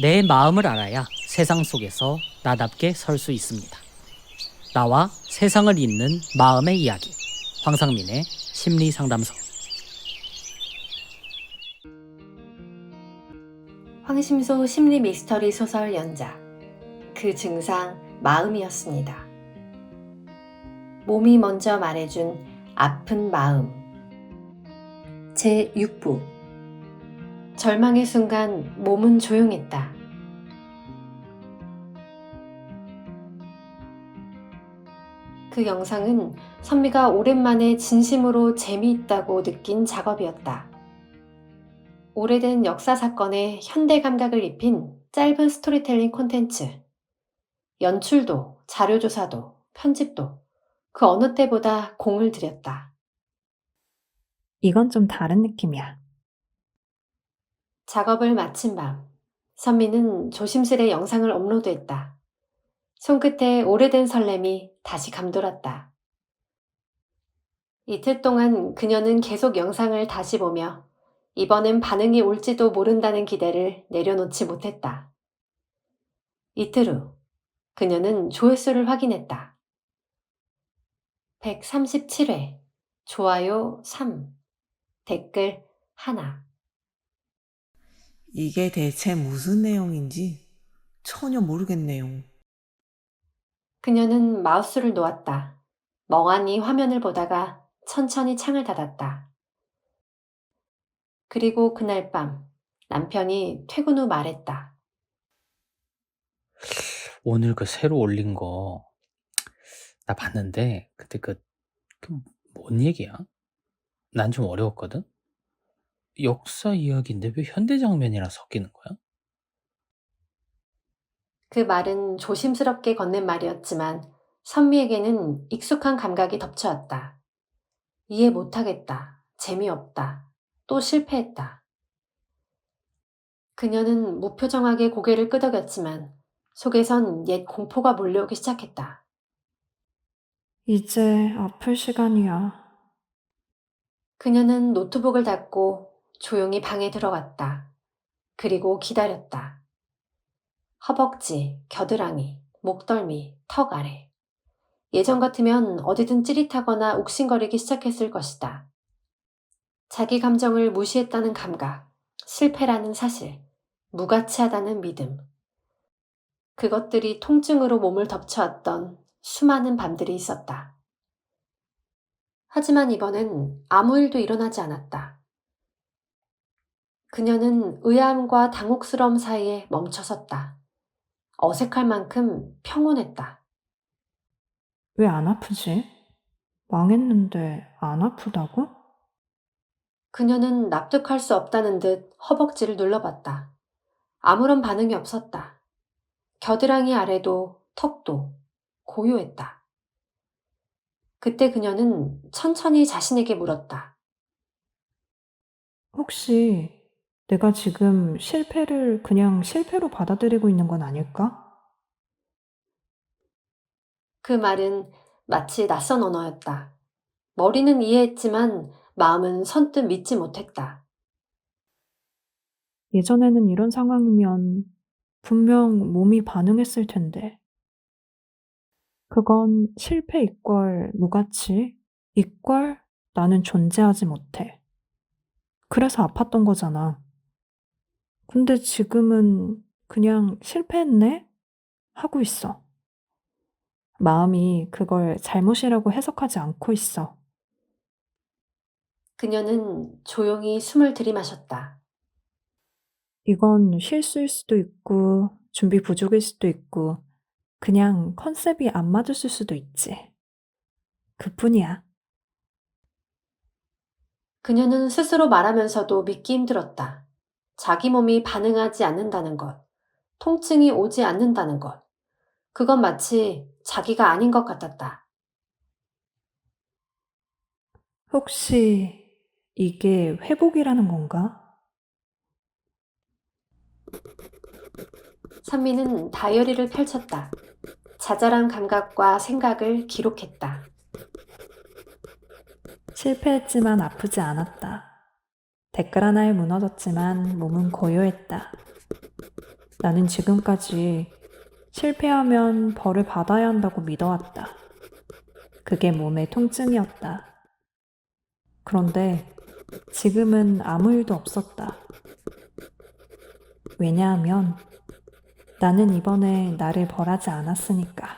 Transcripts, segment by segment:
내 마음을 알아야 세상 속에서 나답게 설 수 있습니다. 나와 세상을 잇는 마음의 이야기. 황상민의 심리상담소. 황심소 심리 미스터리 소설 연작. 그 증상 마음이었습니다. 몸이 먼저 말해준 아픈 마음. 제6부. 절망의 순간 몸은 조용했다. 그 영상은 선미가 오랜만에 진심으로 재미있다고 느낀 작업이었다. 오래된 역사 사건에 현대 감각을 입힌 짧은 스토리텔링 콘텐츠. 연출도, 자료조사도, 편집도 그 어느 때보다 공을 들였다. 이건 좀 다른 느낌이야. 작업을 마친 밤, 선미는 조심스레 영상을 업로드했다. 손끝에 오래된 설렘이 다시 감돌았다. 이틀 동안 그녀는 계속 영상을 다시 보며 이번엔 반응이 올지도 모른다는 기대를 내려놓지 못했다. 이틀 후, 그녀는 조회수를 확인했다. 137회, 좋아요 3, 댓글 1. 이게 대체 무슨 내용인지 전혀 모르겠네요. 그녀는 마우스를 놓았다. 멍하니 화면을 보다가 천천히 창을 닫았다. 그리고 그날 밤 남편이 퇴근 후 말했다. 오늘 그 새로 올린 거 나 봤는데 근데 뭔 얘기야? 난 좀 어려웠거든? 역사 이야기인데 왜 현대 장면이랑 섞이는 거야? 그 말은 조심스럽게 건넨 말이었지만 선미에게는 익숙한 감각이 덮쳐왔다. 이해 못하겠다. 재미없다. 또 실패했다. 그녀는 무표정하게 고개를 끄덕였지만 속에선 옛 공포가 몰려오기 시작했다. 이제 아플 시간이야. 그녀는 노트북을 닫고 조용히 방에 들어갔다. 그리고 기다렸다. 허벅지, 겨드랑이, 목덜미, 턱 아래. 예전 같으면 어디든 찌릿하거나 욱신거리기 시작했을 것이다. 자기 감정을 무시했다는 감각, 실패라는 사실, 무가치하다는 믿음. 그것들이 통증으로 몸을 덮쳐왔던 수많은 밤들이 있었다. 하지만 이번엔 아무 일도 일어나지 않았다. 그녀는 의아함과 당혹스러움 사이에 멈춰섰다. 어색할 만큼 평온했다. 왜 안 아프지? 망했는데 안 아프다고? 그녀는 납득할 수 없다는 듯 허벅지를 눌러봤다. 아무런 반응이 없었다. 겨드랑이 아래도 턱도 고요했다. 그때 그녀는 천천히 자신에게 물었다. 혹시 내가 지금 실패를 그냥 실패로 받아들이고 있는 건 아닐까? 그 말은 마치 낯선 언어였다. 머리는 이해했지만 마음은 선뜻 믿지 못했다. 예전에는 이런 상황이면 분명 몸이 반응했을 텐데. 그건 실패 이퀄 무가치 이퀄 나는 존재하지 못해. 그래서 아팠던 거잖아. 근데 지금은 그냥 실패했네? 하고 있어. 마음이 그걸 잘못이라고 해석하지 않고 있어. 그녀는 조용히 숨을 들이마셨다. 이건 실수일 수도 있고, 준비 부족일 수도 있고, 그냥 컨셉이 안 맞았을 수도 있지. 그뿐이야. 그녀는 스스로 말하면서도 믿기 힘들었다. 자기 몸이 반응하지 않는다는 것, 통증이 오지 않는다는 것, 그건 마치 자기가 아닌 것 같았다. 혹시 이게 회복이라는 건가? 선미는 다이어리를 펼쳤다. 자잘한 감각과 생각을 기록했다. 실패했지만 아프지 않았다. 댓글 하나에 무너졌지만 몸은 고요했다. 나는 지금까지 실패하면 벌을 받아야 한다고 믿어왔다. 그게 몸의 통증이었다. 그런데 지금은 아무 일도 없었다. 왜냐하면 나는 이번에 나를 벌하지 않았으니까.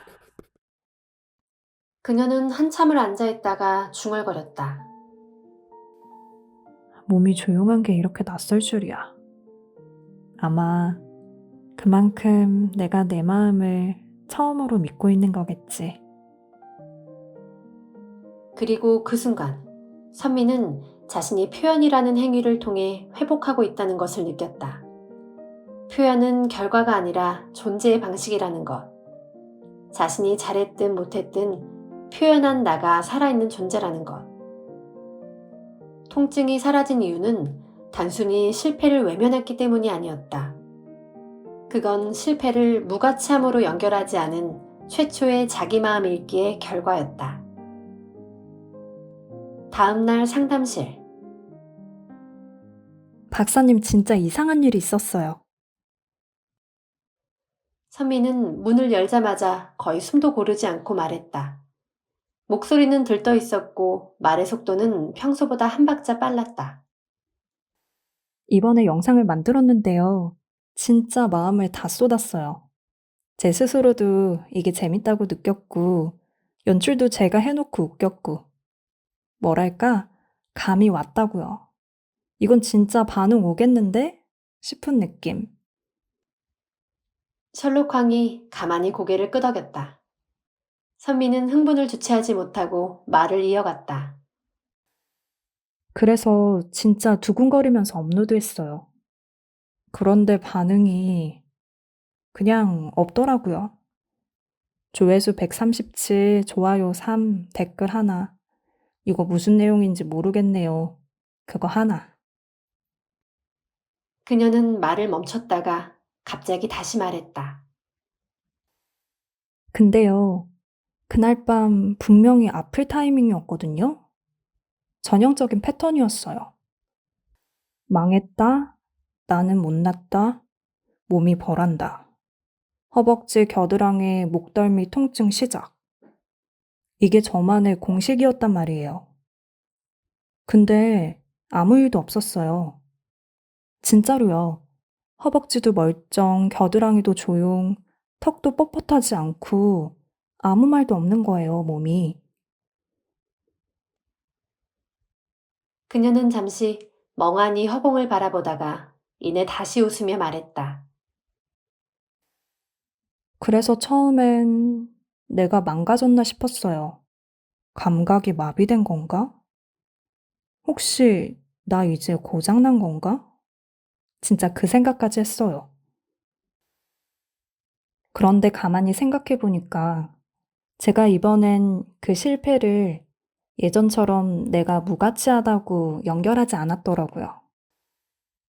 그녀는 한참을 앉아있다가 중얼거렸다. 몸이 조용한 게 이렇게 낯설 줄이야. 아마 그만큼 내가 내 마음을 처음으로 믿고 있는 거겠지. 그리고 그 순간 선미는 자신이 표현이라는 행위를 통해 회복하고 있다는 것을 느꼈다. 표현은 결과가 아니라 존재의 방식이라는 것. 자신이 잘했든 못했든 표현한 나가 살아있는 존재라는 것. 통증이 사라진 이유는 단순히 실패를 외면했기 때문이 아니었다. 그건 실패를 무가치함으로 연결하지 않은 최초의 자기 마음 읽기의 결과였다. 다음날 상담실. 박사님 진짜 이상한 일이 있었어요. 선미는 문을 열자마자 거의 숨도 고르지 않고 말했다. 목소리는 들떠 있었고 말의 속도는 평소보다 한 박자 빨랐다. 이번에 영상을 만들었는데요. 진짜 마음을 다 쏟았어요. 제 스스로도 이게 재밌다고 느꼈고, 연출도 제가 해놓고 웃겼고, 뭐랄까, 감이 왔다고요. 이건 진짜 반응 오겠는데? 싶은 느낌. 셜록황이 가만히 고개를 끄덕였다. 선미는 흥분을 주체하지 못하고 말을 이어갔다. 그래서 진짜 두근거리면서 업로드했어요. 그런데 반응이 그냥 없더라고요. 조회수 137, 좋아요 3, 댓글 하나. 이거 무슨 내용인지 모르겠네요. 그거 하나. 그녀는 말을 멈췄다가 갑자기 다시 말했다. 근데요, 그날 밤 분명히 아플 타이밍이었거든요. 전형적인 패턴이었어요. 망했다, 나는 못났다, 몸이 벌한다. 허벅지 겨드랑이 목덜미 통증 시작. 이게 저만의 공식이었단 말이에요. 근데 아무 일도 없었어요. 진짜로요. 허벅지도 멀쩡, 겨드랑이도 조용, 턱도 뻣뻣하지 않고 아무 말도 없는 거예요, 몸이. 그녀는 잠시 멍하니 허공을 바라보다가 이내 다시 웃으며 말했다. 그래서 처음엔 내가 망가졌나 싶었어요. 감각이 마비된 건가? 혹시 나 이제 고장난 건가? 진짜 그 생각까지 했어요. 그런데 가만히 생각해 보니까 제가 이번엔 그 실패를 예전처럼 내가 무가치하다고 연결하지 않았더라고요.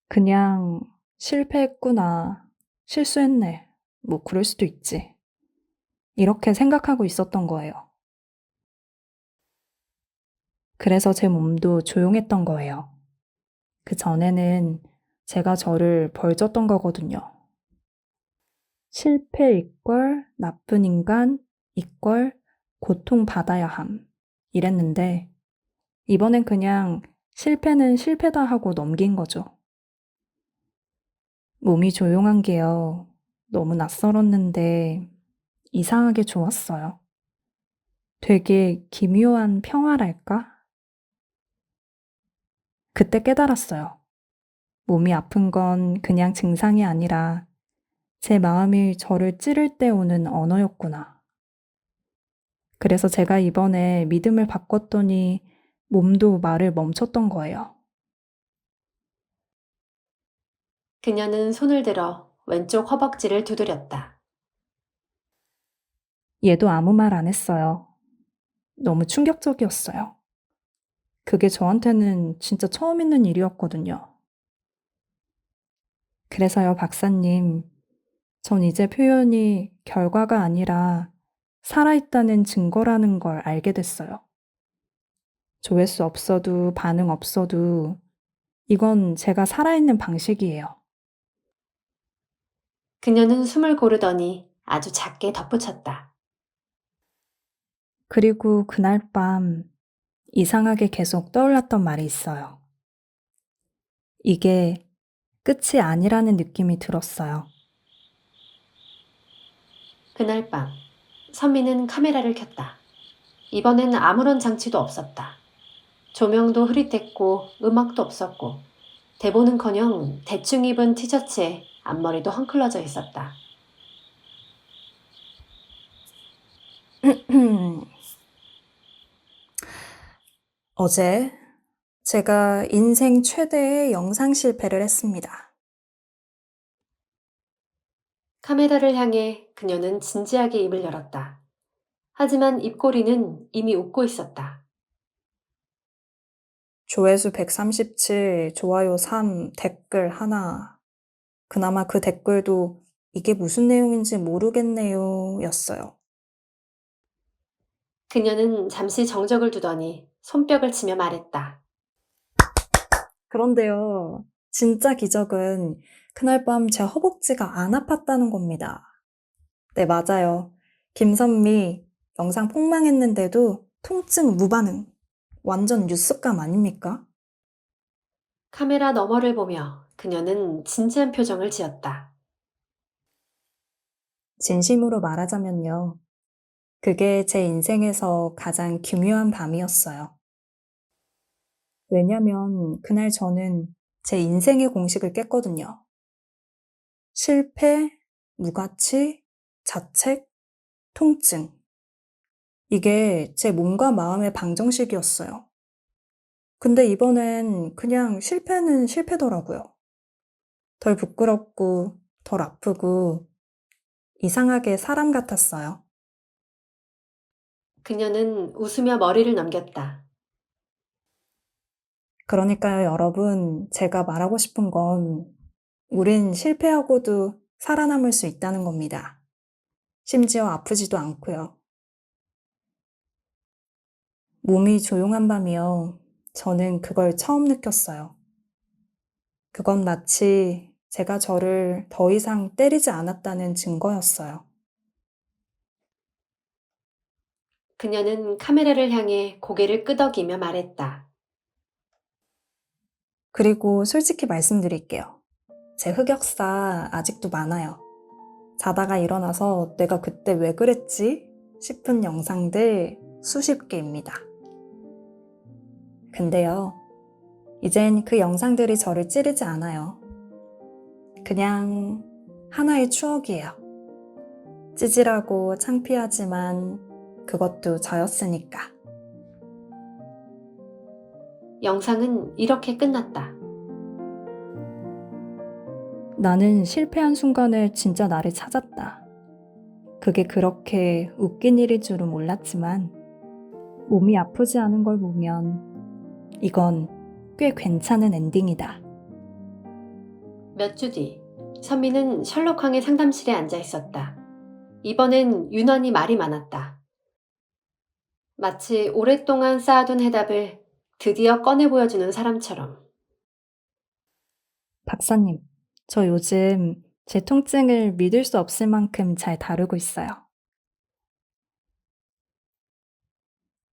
그냥 실패했구나, 실수했네, 뭐 그럴 수도 있지. 이렇게 생각하고 있었던 거예요. 그래서 제 몸도 조용했던 거예요. 그 전에는 제가 저를 벌줬던 거거든요. 실패 이꼴 나쁜 인간 이꼴 고통받아야 함. 이랬는데 이번엔 그냥 실패는 실패다 하고 넘긴 거죠. 몸이 조용한 게요. 너무 낯설었는데 이상하게 좋았어요. 되게 기묘한 평화랄까? 그때 깨달았어요. 몸이 아픈 건 그냥 증상이 아니라 제 마음이 저를 찌를 때 오는 언어였구나. 그래서 제가 이번에 믿음을 바꿨더니 몸도 말을 멈췄던 거예요. 그녀는 손을 들어 왼쪽 허벅지를 두드렸다. 얘도 아무 말 안 했어요. 너무 충격적이었어요. 그게 저한테는 진짜 처음 있는 일이었거든요. 그래서요, 박사님, 전 이제 표현이 결과가 아니라 살아있다는 증거라는 걸 알게 됐어요. 조회수 없어도 반응 없어도 이건 제가 살아있는 방식이에요. 그녀는 숨을 고르더니 아주 작게 덧붙였다. 그리고 그날 밤 이상하게 계속 떠올랐던 말이 있어요. 이게 끝이 아니라는 느낌이 들었어요. 그날 밤, 선미는 카메라를 켰다. 이번엔 아무런 장치도 없었다. 조명도 흐릿했고 음악도 없었고 대본은커녕 대충 입은 티셔츠에 앞머리도 헝클어져 있었다. 어제 제가 인생 최대의 영상 실패를 했습니다. 카메라를 향해 그녀는 진지하게 입을 열었다. 하지만 입꼬리는 이미 웃고 있었다. 조회수 137, 좋아요 3, 댓글 하나. 그나마 그 댓글도 이게 무슨 내용인지 모르겠네요 였어요. 그녀는 잠시 정적을 두더니 손뼉을 치며 말했다. 그런데요, 진짜 기적은 그날 밤 제 허벅지가 안 아팠다는 겁니다. 네, 맞아요. 김선미 영상 폭망했는데도 통증 무반응. 완전 뉴스감 아닙니까? 카메라 너머를 보며 그녀는 진지한 표정을 지었다. 진심으로 말하자면요. 그게 제 인생에서 가장 기묘한 밤이었어요. 왜냐면 그날 저는 제 인생의 공식을 깼거든요. 실패, 무가치, 자책, 통증. 이게 제 몸과 마음의 방정식이었어요. 근데 이번엔 그냥 실패는 실패더라고요. 덜 부끄럽고, 덜 아프고, 이상하게 사람 같았어요. 그녀는 웃으며 머리를 넘겼다. 그러니까요, 여러분, 제가 말하고 싶은 건 우린 실패하고도 살아남을 수 있다는 겁니다. 심지어 아프지도 않고요. 몸이 조용한 밤이요. 저는 그걸 처음 느꼈어요. 그건 마치 제가 저를 더 이상 때리지 않았다는 증거였어요. 그녀는 카메라를 향해 고개를 끄덕이며 말했다. 그리고 솔직히 말씀드릴게요. 제 흑역사 아직도 많아요. 자다가 일어나서 내가 그때 왜 그랬지 싶은 영상들 수십 개입니다. 근데요, 이젠 그 영상들이 저를 찌르지 않아요. 그냥 하나의 추억이에요. 찌질하고 창피하지만 그것도 저였으니까. 영상은 이렇게 끝났다. 나는 실패한 순간에 진짜 나를 찾았다. 그게 그렇게 웃긴 일일 줄은 몰랐지만 몸이 아프지 않은 걸 보면 이건 꽤 괜찮은 엔딩이다. 몇 주 뒤, 선미는 셜록항의 상담실에 앉아 있었다. 이번엔 유난히 말이 많았다. 마치 오랫동안 쌓아둔 해답을 드디어 꺼내 보여주는 사람처럼. 박사님, 저 요즘 제 통증을 믿을 수 없을 만큼 잘 다루고 있어요.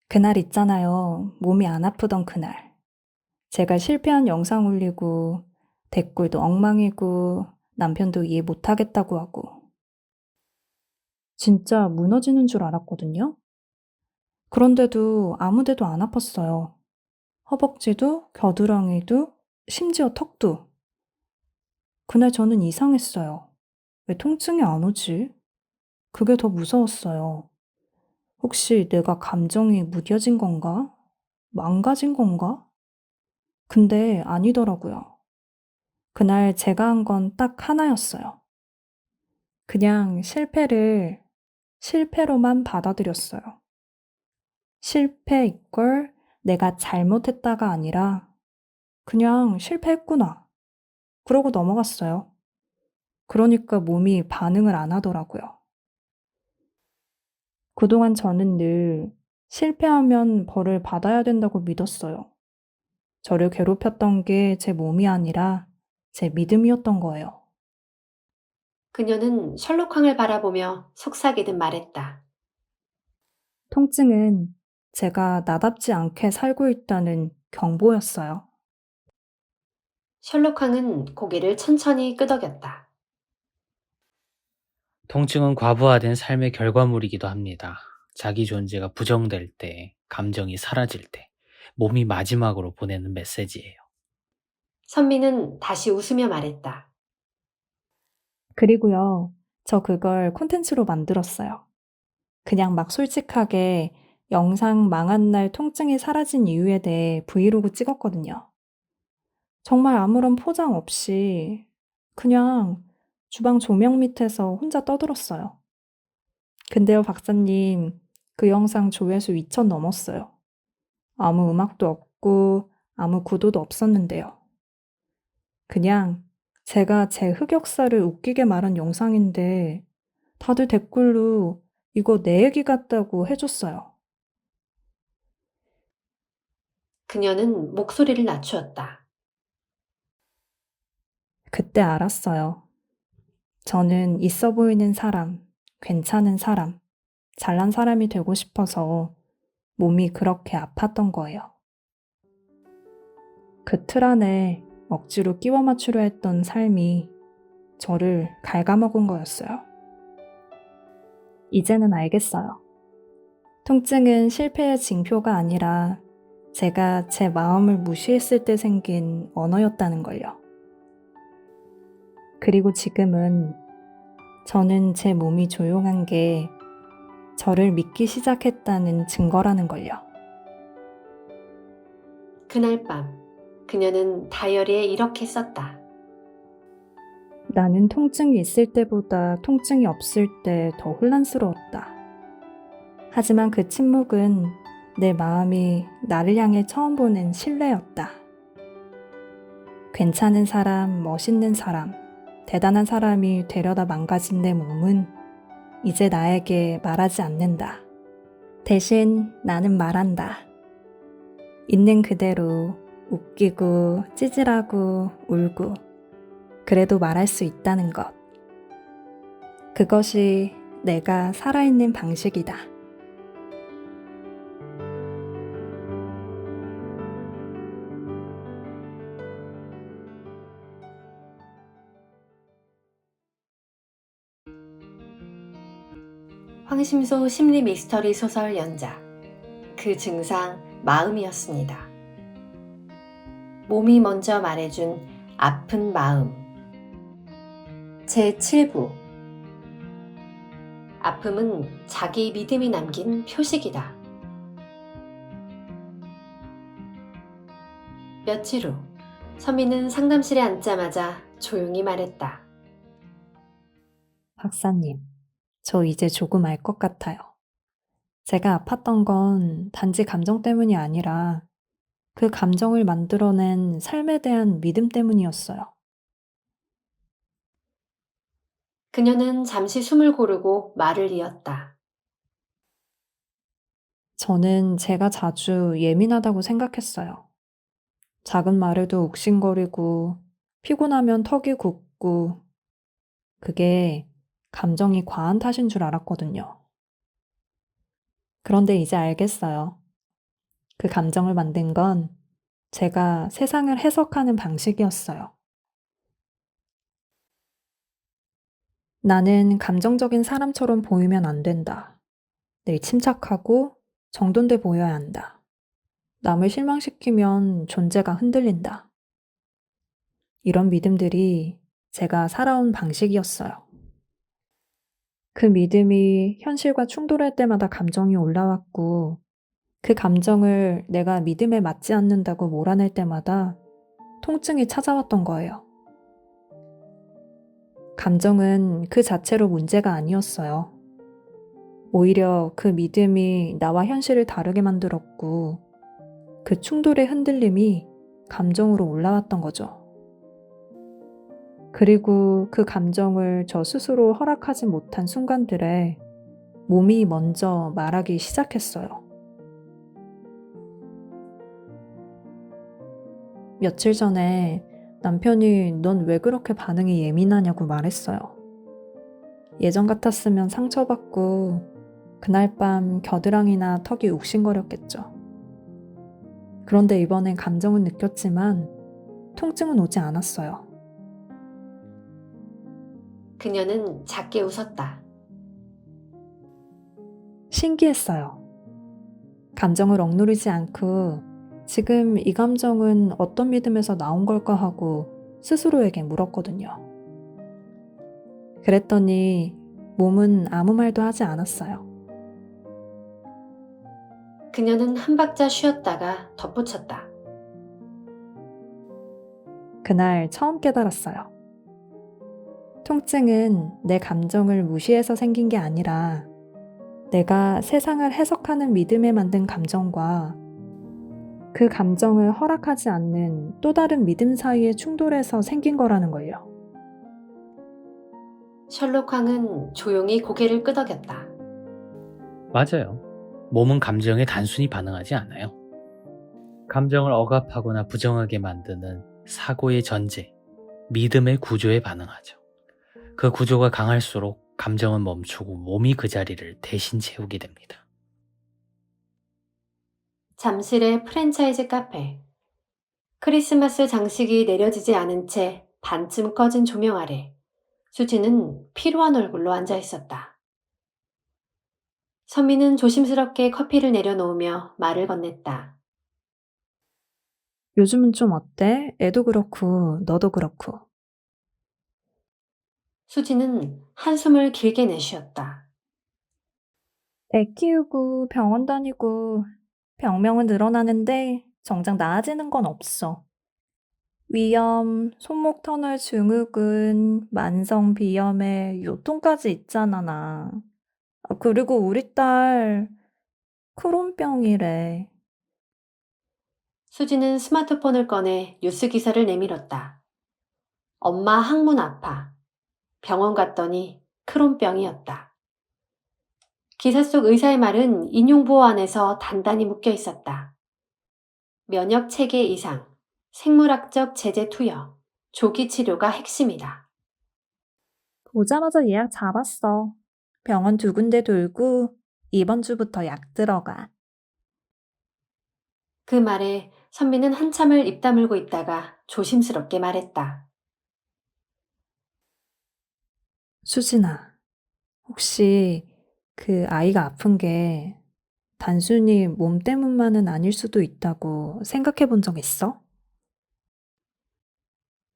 그날 있잖아요. 몸이 안 아프던 그날. 제가 실패한 영상 올리고 댓글도 엉망이고 남편도 이해 못하겠다고 하고. 진짜 무너지는 줄 알았거든요. 그런데도 아무 데도 안 아팠어요. 허벅지도, 겨드랑이도, 심지어 턱도. 그날 저는 이상했어요. 왜 통증이 안 오지? 그게 더 무서웠어요. 혹시 내가 감정이 무뎌진 건가? 망가진 건가? 근데 아니더라고요. 그날 제가 한 건 딱 하나였어요. 그냥 실패를 실패로만 받아들였어요. 실패 이걸 내가 잘못했다가 아니라 그냥 실패했구나. 그러고 넘어갔어요. 그러니까 몸이 반응을 안 하더라고요. 그동안 저는 늘 실패하면 벌을 받아야 된다고 믿었어요. 저를 괴롭혔던 게 제 몸이 아니라 제 믿음이었던 거예요. 그녀는 셜록항을 바라보며 속삭이듯 말했다. 통증은 제가 나답지 않게 살고 있다는 경보였어요. 셜록항은 고개를 천천히 끄덕였다. 통증은 과부하된 삶의 결과물이기도 합니다. 자기 존재가 부정될 때, 감정이 사라질 때, 몸이 마지막으로 보내는 메시지예요. 선미는 다시 웃으며 말했다. 그리고요, 저 그걸 콘텐츠로 만들었어요. 그냥 막 솔직하게 영상 망한 날 통증이 사라진 이유에 대해 브이로그 찍었거든요. 정말 아무런 포장 없이 그냥 주방 조명 밑에서 혼자 떠들었어요. 근데요, 박사님, 그 영상 조회수 2천 넘었어요. 아무 음악도 없고 아무 구도도 없었는데요. 그냥 제가 제 흑역사를 웃기게 말한 영상인데 다들 댓글로 이거 내 얘기 같다고 해줬어요. 그녀는 목소리를 낮추었다. 그때 알았어요. 저는 있어 보이는 사람, 괜찮은 사람, 잘난 사람이 되고 싶어서 몸이 그렇게 아팠던 거예요. 그 틀 안에 억지로 끼워 맞추려 했던 삶이 저를 갉아먹은 거였어요. 이제는 알겠어요. 통증은 실패의 징표가 아니라 제가 제 마음을 무시했을 때 생긴 언어였다는 걸요. 그리고 지금은 저는 제 몸이 조용한 게 저를 믿기 시작했다는 증거라는 걸요. 그날 밤 그녀는 다이어리에 이렇게 썼다. 나는 통증이 있을 때보다 통증이 없을 때 더 혼란스러웠다. 하지만 그 침묵은 내 마음이 나를 향해 처음 보는 신뢰였다. 괜찮은 사람, 멋있는 사람, 대단한 사람이 되려다 망가진 내 몸은 이제 나에게 말하지 않는다. 대신 나는 말한다. 있는 그대로 웃기고 찌질하고 울고 그래도 말할 수 있다는 것. 그것이 내가 살아있는 방식이다. 황심소 심리 미스터리 소설 연작. 그 증상 마음이었습니다. 몸이 먼저 말해준 아픈 마음. 제7부. 아픔은 자기 믿음이 남긴 표식이다. 며칠 후 선미는 상담실에 앉자마자 조용히 말했다. 박사님, 저 이제 조금 알 것 같아요. 제가 아팠던 건 단지 감정 때문이 아니라 그 감정을 만들어낸 삶에 대한 믿음 때문이었어요. 그녀는 잠시 숨을 고르고 말을 이었다. 저는 제가 자주 예민하다고 생각했어요. 작은 말에도 욱신거리고 피곤하면 턱이 굽고 그게 감정이 과한 탓인 줄 알았거든요. 그런데 이제 알겠어요. 그 감정을 만든 건 제가 세상을 해석하는 방식이었어요. 나는 감정적인 사람처럼 보이면 안 된다. 늘 침착하고 정돈돼 보여야 한다. 남을 실망시키면 존재가 흔들린다. 이런 믿음들이 제가 살아온 방식이었어요. 그 믿음이 현실과 충돌할 때마다 감정이 올라왔고, 그 감정을 내가 믿음에 맞지 않는다고 몰아낼 때마다 통증이 찾아왔던 거예요. 감정은 그 자체로 문제가 아니었어요. 오히려 그 믿음이 나와 현실을 다르게 만들었고, 그 충돌의 흔들림이 감정으로 올라왔던 거죠. 그리고 그 감정을 저 스스로 허락하지 못한 순간들에 몸이 먼저 말하기 시작했어요. 며칠 전에 남편이 넌 왜 그렇게 반응이 예민하냐고 말했어요. 예전 같았으면 상처받고 그날 밤 겨드랑이나 턱이 욱신거렸겠죠. 그런데 이번엔 감정은 느꼈지만 통증은 오지 않았어요. 그녀는 작게 웃었다. 신기했어요. 감정을 억누르지 않고 지금 이 감정은 어떤 믿음에서 나온 걸까 하고 스스로에게 물었거든요. 그랬더니 몸은 아무 말도 하지 않았어요. 그녀는 한 박자 쉬었다가 덧붙였다. 그날 처음 깨달았어요. 통증은 내 감정을 무시해서 생긴 게 아니라 내가 세상을 해석하는 믿음에 만든 감정과 그 감정을 허락하지 않는 또 다른 믿음 사이의 충돌에서 생긴 거라는 걸요. 셜록 황은 조용히 고개를 끄덕였다. 맞아요. 몸은 감정에 단순히 반응하지 않아요. 감정을 억압하거나 부정하게 만드는 사고의 전제, 믿음의 구조에 반응하죠. 그 구조가 강할수록 감정은 멈추고 몸이 그 자리를 대신 채우게 됩니다. 잠실의 프랜차이즈 카페. 크리스마스 장식이 내려지지 않은 채 반쯤 꺼진 조명 아래 수지는 피로한 얼굴로 앉아 있었다. 선미는 조심스럽게 커피를 내려놓으며 말을 건넸다. 요즘은 좀 어때? 애도 그렇고 너도 그렇고. 수지는 한숨을 길게 내쉬었다. 애 키우고 병원 다니고 병명은 늘어나는데 정작 나아지는 건 없어. 위염, 손목 터널 증후군, 만성 비염에 요통까지 있잖아, 나. 그리고 우리 딸 크론병이래. 수지는 스마트폰을 꺼내 뉴스 기사를 내밀었다. 엄마 항문 아파. 병원 갔더니 크론병이었다. 기사 속 의사의 말은 인용부호 안에서 단단히 묶여 있었다. 면역 체계 이상, 생물학적 제재 투여, 조기 치료가 핵심이다. 보자마자 예약 잡았어. 병원 2군데 돌고 이번 주부터 약 들어가. 그 말에 선미는 한참을 입 다물고 있다가 조심스럽게 말했다. 수진아, 혹시 그 아이가 아픈 게 단순히 몸 때문만은 아닐 수도 있다고 생각해 본 적 있어?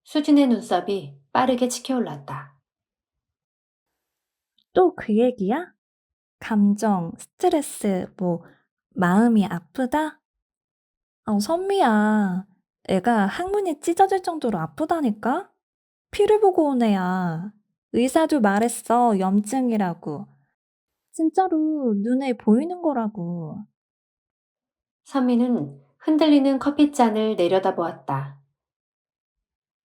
수진의 눈썹이 빠르게 치켜올랐다. 또 그 얘기야? 감정, 스트레스, 마음이 아프다? 선미야. 애가 항문이 찢어질 정도로 아프다니까? 피를 보고 온 애야. 의사도 말했어, 염증이라고. 진짜로 눈에 보이는 거라고. 선미는 흔들리는 커피잔을 내려다보았다.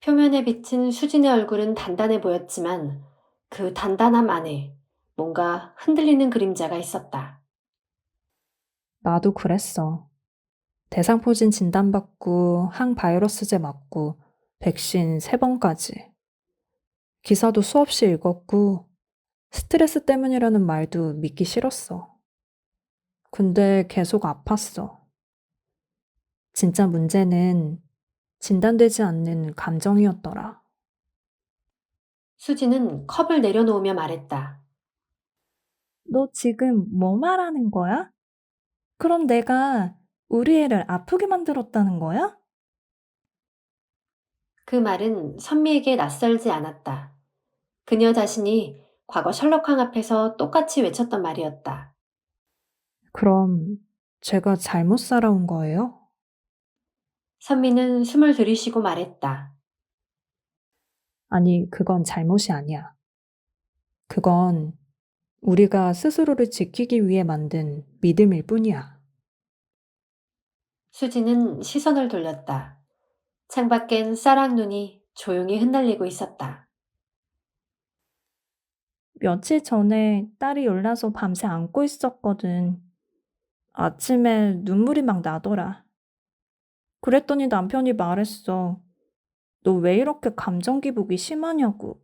표면에 비친 수진의 얼굴은 단단해 보였지만 그 단단함 안에 뭔가 흔들리는 그림자가 있었다. 나도 그랬어. 대상포진 진단받고 항바이러스제 맞고 백신 3번까지. 기사도 수없이 읽었고 스트레스 때문이라는 말도 믿기 싫었어. 근데 계속 아팠어. 진짜 문제는 진단되지 않는 감정이었더라. 수지는 컵을 내려놓으며 말했다. 너 지금 뭐 말하는 거야? 그럼 내가 우리 애를 아프게 만들었다는 거야? 그 말은 선미에게 낯설지 않았다. 그녀 자신이 과거 셜록항 앞에서 똑같이 외쳤던 말이었다. 그럼 제가 잘못 살아온 거예요? 선미는 숨을 들이쉬고 말했다. 아니, 그건 잘못이 아니야. 그건 우리가 스스로를 지키기 위해 만든 믿음일 뿐이야. 수지는 시선을 돌렸다. 창밖엔 쌀락눈이 조용히 흩날리고 있었다. 며칠 전에 딸이 열나서 밤새 안고 있었거든. 아침에 눈물이 막 나더라. 그랬더니 남편이 말했어. 너 왜 이렇게 감정 기복이 심하냐고.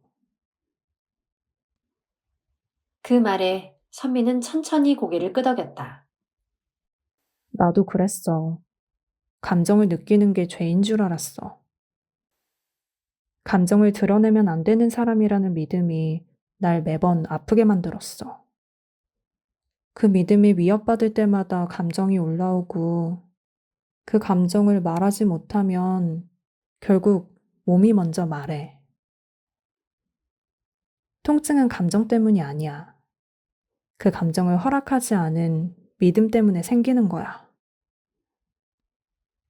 그 말에 선미는 천천히 고개를 끄덕였다. 나도 그랬어. 감정을 느끼는 게 죄인 줄 알았어. 감정을 드러내면 안 되는 사람이라는 믿음이 날 매번 아프게 만들었어. 그 믿음이 위협받을 때마다 감정이 올라오고 그 감정을 말하지 못하면 결국 몸이 먼저 말해. 통증은 감정 때문이 아니야. 그 감정을 허락하지 않은 믿음 때문에 생기는 거야.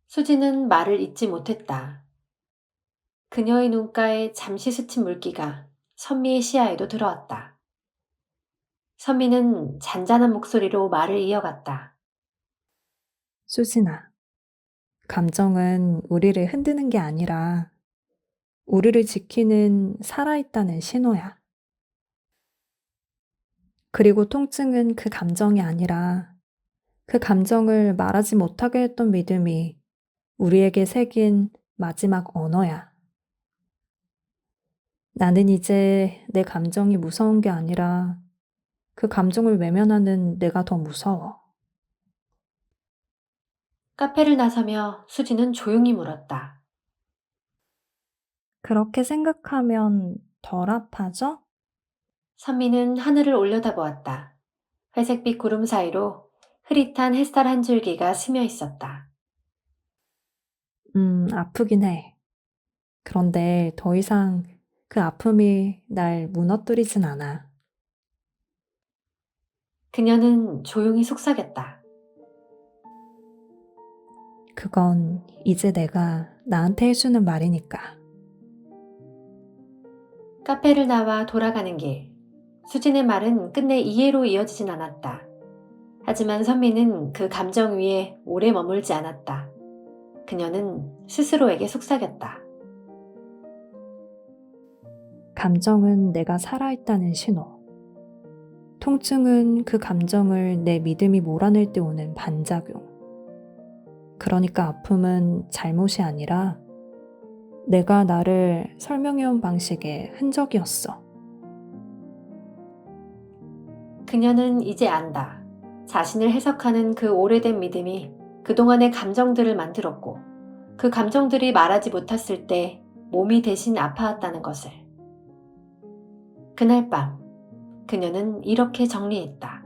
수지는 말을 잇지 못했다. 그녀의 눈가에 잠시 스친 물기가 선미의 시야에도 들어왔다. 선미는 잔잔한 목소리로 말을 이어갔다. 수진아, 감정은 우리를 흔드는 게 아니라 우리를 지키는 살아있다는 신호야. 그리고 통증은 그 감정이 아니라 그 감정을 말하지 못하게 했던 믿음이 우리에게 새긴 마지막 언어야. 나는 이제 내 감정이 무서운 게 아니라 그 감정을 외면하는 내가 더 무서워. 카페를 나서며 수지는 조용히 물었다. 그렇게 생각하면 덜 아파져? 선미는 하늘을 올려다보았다. 회색빛 구름 사이로 흐릿한 햇살 한 줄기가 스며 있었다. 아프긴 해. 그런데 더 이상 그 아픔이 날 무너뜨리진 않아. 그녀는 조용히 속삭였다. 그건 이제 내가 나한테 해주는 말이니까. 카페를 나와 돌아가는 길. 수진의 말은 끝내 이해로 이어지진 않았다. 하지만 선미는 그 감정 위에 오래 머물지 않았다. 그녀는 스스로에게 속삭였다. 감정은 내가 살아있다는 신호. 통증은 그 감정을 내 믿음이 몰아낼 때 오는 반작용. 그러니까 아픔은 잘못이 아니라 내가 나를 설명해온 방식의 흔적이었어. 그녀는 이제 안다. 자신을 해석하는 그 오래된 믿음이 그동안의 감정들을 만들었고 그 감정들이 말하지 못했을 때 몸이 대신 아파왔다는 것을. 그날 밤 그녀는 이렇게 정리했다.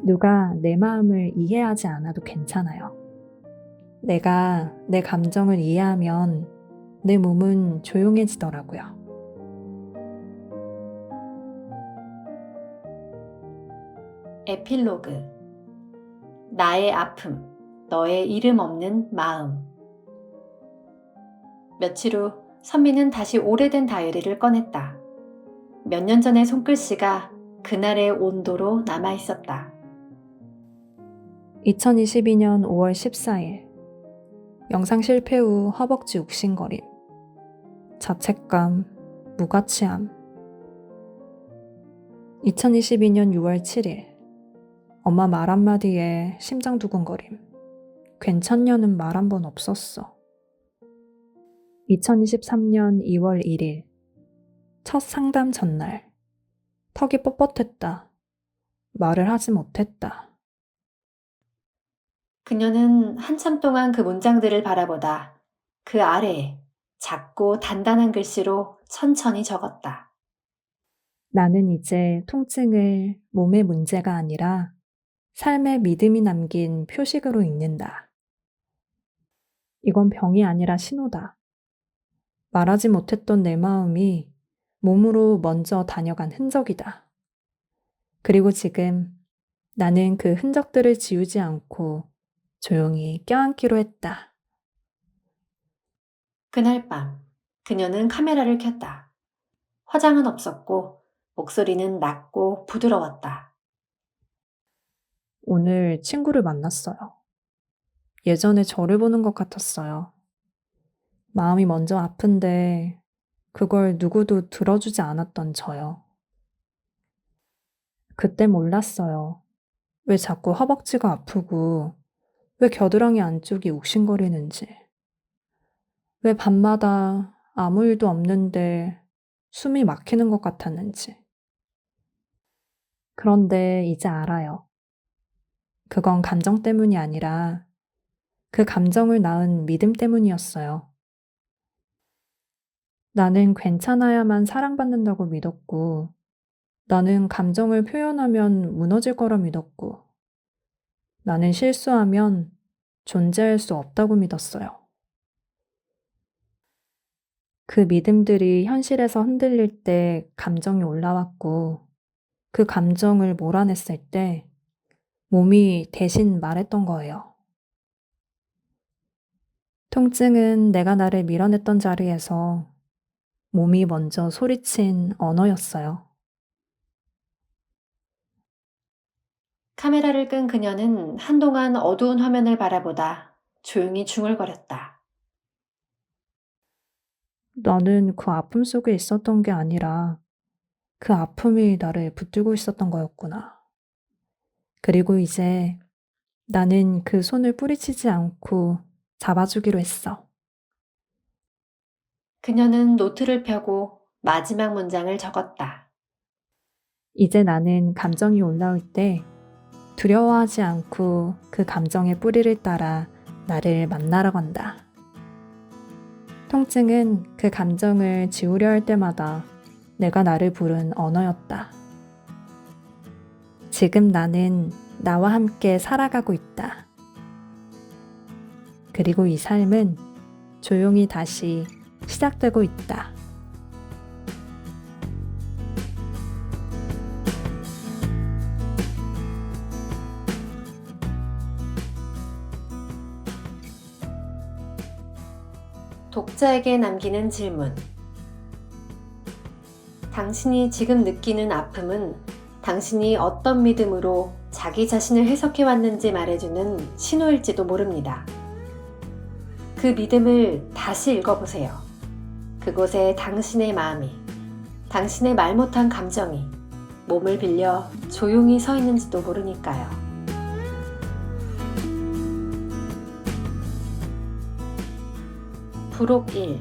누가 내 마음을 이해하지 않아도 괜찮아요. 내가 내 감정을 이해하면 내 몸은 조용해지더라고요. 에필로그. 나의 아픔, 너의 이름 없는 마음. 며칠 후 선미는 다시 오래된 다이어리를 꺼냈다. 몇 년 전의 손글씨가 그날의 온도로 남아있었다. 2022년 5월 14일. 영상 실패 후 허벅지 욱신거림. 자책감, 무가치함. 2022년 6월 7일. 엄마 말 한마디에 심장 두근거림. 괜찮냐는 말 한 번 없었어. 2023년 2월 1일. 첫 상담 전날. 턱이 뻣뻣했다. 말을 하지 못했다. 그녀는 한참 동안 그 문장들을 바라보다 그 아래에 작고 단단한 글씨로 천천히 적었다. 나는 이제 통증을 몸의 문제가 아니라 삶의 믿음이 남긴 표식으로 읽는다. 이건 병이 아니라 신호다. 말하지 못했던 내 마음이 몸으로 먼저 다녀간 흔적이다. 그리고 지금 나는 그 흔적들을 지우지 않고 조용히 껴안기로 했다. 그날 밤 그녀는 카메라를 켰다. 화장은 없었고 목소리는 낮고 부드러웠다. 오늘 친구를 만났어요. 예전에 저를 보는 것 같았어요. 마음이 먼저 아픈데 그걸 누구도 들어주지 않았던 저요. 그때 몰랐어요. 왜 자꾸 허벅지가 아프고 왜 겨드랑이 안쪽이 욱신거리는지. 왜 밤마다 아무 일도 없는데 숨이 막히는 것 같았는지. 그런데 이제 알아요. 그건 감정 때문이 아니라 그 감정을 낳은 믿음 때문이었어요. 나는 괜찮아야만 사랑받는다고 믿었고, 나는 감정을 표현하면 무너질 거라 믿었고, 나는 실수하면 존재할 수 없다고 믿었어요. 그 믿음들이 현실에서 흔들릴 때 감정이 올라왔고, 그 감정을 몰아냈을 때 몸이 대신 말했던 거예요. 통증은 내가 나를 밀어냈던 자리에서 몸이 먼저 소리친 언어였어요. 카메라를 끈 그녀는 한동안 어두운 화면을 바라보다 조용히 중얼거렸다. 나는 그 아픔 속에 있었던 게 아니라 그 아픔이 나를 붙들고 있었던 거였구나. 그리고 이제 나는 그 손을 뿌리치지 않고 잡아주기로 했어. 그녀는 노트를 펴고 마지막 문장을 적었다. 이제 나는 감정이 올라올 때 두려워하지 않고 그 감정의 뿌리를 따라 나를 만나러 간다. 통증은 그 감정을 지우려 할 때마다 내가 나를 부른 언어였다. 지금 나는 나와 함께 살아가고 있다. 그리고 이 삶은 조용히 다시 시작되고 있다. 독자에게 남기는 질문. 당신이 지금 느끼는 아픔은 당신이 어떤 믿음으로 자기 자신을 해석해왔는지 말해주는 신호일지도 모릅니다. 그 믿음을 다시 읽어보세요. 그곳에 당신의 마음이, 당신의 말 못한 감정이 몸을 빌려 조용히 서 있는지도 모르니까요. 부록 1.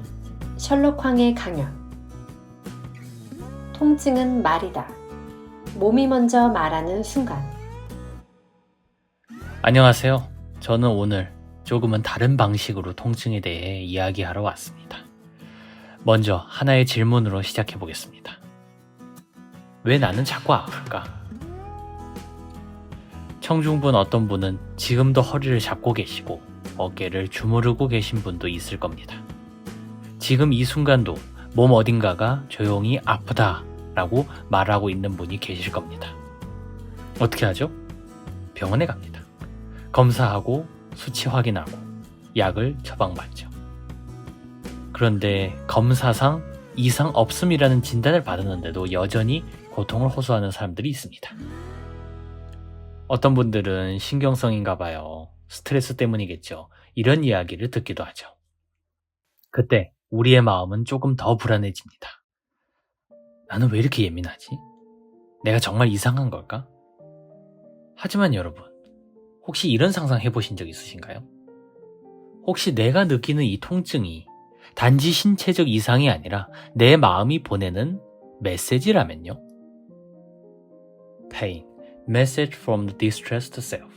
셜록 황의 강연. 통증은 말이다. 몸이 먼저 말하는 순간. 안녕하세요. 저는 오늘 조금은 다른 방식으로 통증에 대해 이야기하러 왔습니다. 먼저 하나의 질문으로 시작해 보겠습니다. 왜 나는 자꾸 아플까? 청중분 어떤 분은 지금도 허리를 잡고 계시고 어깨를 주무르고 계신 분도 있을 겁니다. 지금 이 순간도 몸 어딘가가 조용히 아프다 라고 말하고 있는 분이 계실 겁니다. 어떻게 하죠? 병원에 갑니다. 검사하고 수치 확인하고 약을 처방받죠. 그런데 검사상 이상 없음이라는 진단을 받았는데도 여전히 고통을 호소하는 사람들이 있습니다. 어떤 분들은 신경성인가 봐요. 스트레스 때문이겠죠. 이런 이야기를 듣기도 하죠. 그때 우리의 마음은 조금 더 불안해집니다. 나는 왜 이렇게 예민하지? 내가 정말 이상한 걸까? 하지만 여러분, 혹시 이런 상상 해보신 적 있으신가요? 혹시 내가 느끼는 이 통증이 단지 신체적 이상이 아니라 내 마음이 보내는 메시지라면요? Pain, message from the distressed self.